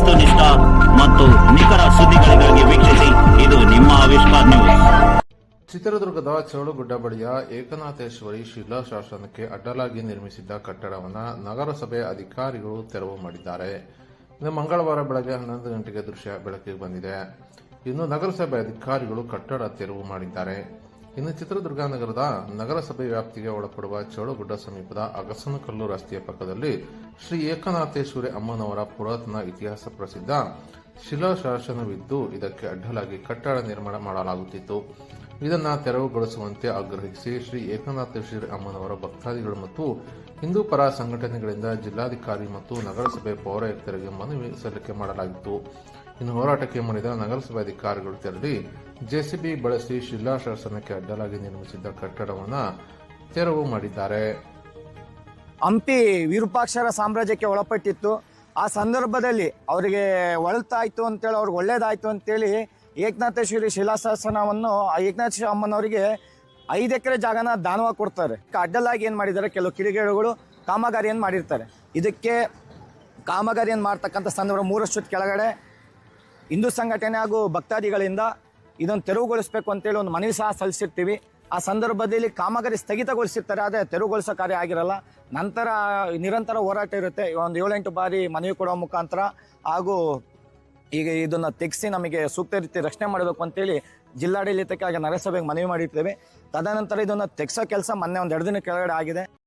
ವಸ್ತುನಿಷ್ಠ ಮತ್ತು ನಿಖರ ಸುದ್ದಿಗಳಿಗಾಗಿ ವೀಕ್ಷಿಸಿ. ಇದು ನಿಮ್ಮ ಆವಿಷ್ಕಾರ್ ನ್ಯೂಸ್. ಚಿತ್ರದುರ್ಗದ ಚೌಳುಗುಡ್ಡ ಬಳಿಯ ಏಕನಾಥೇಶ್ವರಿ ಶಿಲಾಶಾಸನಕ್ಕೆ ಅಡ್ಡಲಾಗಿ ನಿರ್ಮಿಸಿದ್ದ ಕಟ್ಟಡವನ್ನು ನಗರಸಭೆ ಅಧಿಕಾರಿಗಳು ತೆರವು ಮಾಡಿದ್ದಾರೆ. ಇನ್ನು ಮಂಗಳವಾರ ಬೆಳಗ್ಗೆ 11 ಗಂಟೆಗೆ ದೃಶ್ಯ ಬೆಳಕಿಗೆ ಬಂದಿದೆ. ಇನ್ನು ನಗರಸಭೆ ಅಧಿಕಾರಿಗಳು ಕಟ್ಟಡ ತೆರವು ಮಾಡಿದ್ದಾರೆ. ಇನ್ನು ಚಿತ್ರದುರ್ಗ ನಗರದ ನಗರಸಭೆ ವ್ಯಾಪ್ತಿಗೆ ಒಳಪಡುವ ಚೌಳುಗುಡ್ಡ ಸಮೀಪದ ಅಗಸನಕಲ್ಲು ರಸ್ತೆಯ ಪಕ್ಕದಲ್ಲಿ ಶ್ರೀ ಏಕನಾಥೇಶ್ವರಿ ಅಮ್ಮನವರ ಪುರಾತನ ಇತಿಹಾಸ ಪ್ರಸಿದ್ಧ ಶಿಲಾಶಾಸನವಿದ್ದು, ಇದಕ್ಕೆ ಅಡ್ಡಲಾಗಿ ಕಟ್ಟಡ ನಿರ್ಮಾಣ ಮಾಡಲಾಗುತ್ತಿತ್ತು. ಇದನ್ನು ತೆರವುಗೊಳಿಸುವಂತೆ ಆಗ್ರಹಿಸಿ ಶ್ರೀ ಏಕನಾಥೇಶ್ವರಿ ಅಮ್ಮನವರ ಭಕ್ತಾದಿಗಳು ಮತ್ತು ಹಿಂದೂ ಪರ ಸಂಘಟನೆಗಳಿಂದ ಜಿಲ್ಲಾಧಿಕಾರಿ ಮತ್ತು ನಗರಸಭೆ ಪೌರಾಯುಕ್ತರಿಗೆ ಮನವಿ ಸಲ್ಲಿಕೆ ಮಾಡಲಾಗಿತ್ತು. ಇನ್ನು ಹೋರಾಟಕ್ಕೆ ಮಾಡಿದ ನಗರಸಭೆ ಅಧಿಕಾರಿಗಳು ತೆರಳಿ ಜೆಸಿಬಿ ಬಳಸಿ ಶಿಲಾಶಾಸನಕ್ಕೆ ಅಡ್ಡಲಾಗಿ ನಿರ್ಮಿಸಿದ್ದ ಕಟ್ಟಡವನ್ನು ತೆರವು ಮಾಡಿದ್ದಾರೆ. ಹಂಪಿ ವಿರೂಪಾಕ್ಷರ ಸಾಮ್ರಾಜ್ಯಕ್ಕೆ ಒಳಪಟ್ಟಿತ್ತು. ಆ ಸಂದರ್ಭದಲ್ಲಿ ಅವರಿಗೆ ಒಳ್ತಾಯಿತು ಅಂತೇಳಿ, ಅವ್ರಿಗೆ ಒಳ್ಳೇದಾಯಿತು ಅಂತೇಳಿ ಏಕನಾಥೇಶ್ವರಿ ಶಿಲಾಶಾಸನವನ್ನು ಏಕನಾಥೇಶ್ವರಿ ಅಮ್ಮನವರಿಗೆ 5 ಎಕರೆ ಜಾಗನ ದಾನವಾಗಿ ಕೊಡ್ತಾರೆ. ಅಡ್ಡಲಾಗಿ ಏನು ಮಾಡಿದ್ದಾರೆ, ಕೆಲವು ಕಿಡಿಗೇಡಿಗಳು ಕಾಮಗಾರಿಯನ್ನು ಮಾಡಿರ್ತಾರೆ. ಇದಕ್ಕೆ ಕಾಮಗಾರಿಯನ್ನು ಮಾಡ್ತಕ್ಕಂಥ ಸಂದರ್ಭ 3 ವರ್ಷದ ಕೆಳಗಡೆ ಹಿಂದೂ ಸಂಘಟನೆ ಹಾಗೂ ಭಕ್ತಾದಿಗಳಿಂದ ಇದನ್ನು ತೆರವುಗೊಳಿಸಬೇಕು ಅಂತೇಳಿ ಒಂದು ಮನವಿ ಸಹ ಸಲ್ಲಿಸಿರ್ತೀವಿ. ಆ ಸಂದರ್ಭದಲ್ಲಿ ಕಾಮಗಾರಿ ಸ್ಥಗಿತಗೊಳಿಸಿರ್ತಾರೆ, ಆದರೆ ತೆರವುಗೊಳಿಸೋ ಕಾರ್ಯ ಆಗಿರಲ್ಲ. ನಂತರ ನಿರಂತರ ಹೋರಾಟ ಇರುತ್ತೆ. ಒಂದು 7-8 ಬಾರಿ ಮನವಿ ಕೊಡೋ ಮುಖಾಂತರ ಹಾಗೂ ಈಗ ಇದನ್ನು ತೆಗೆಸಿ ನಮಗೆ ಸೂಕ್ತ ರೀತಿ ರಕ್ಷಣೆ ಮಾಡಬೇಕು ಅಂತೇಳಿ ಜಿಲ್ಲಾಡಳಿತಕ್ಕೆ ಹಾಗೆ ನಗರಸಭೆಗೆ ಮನವಿ ಮಾಡಿರ್ತೇವೆ. ತದನಂತರ ಇದನ್ನು ತೆಗೆಸೋ ಕೆಲಸ ಮೊನ್ನೆ ಒಂದು 2 ದಿನ ಕೆಳಗಡೆ ಆಗಿದೆ.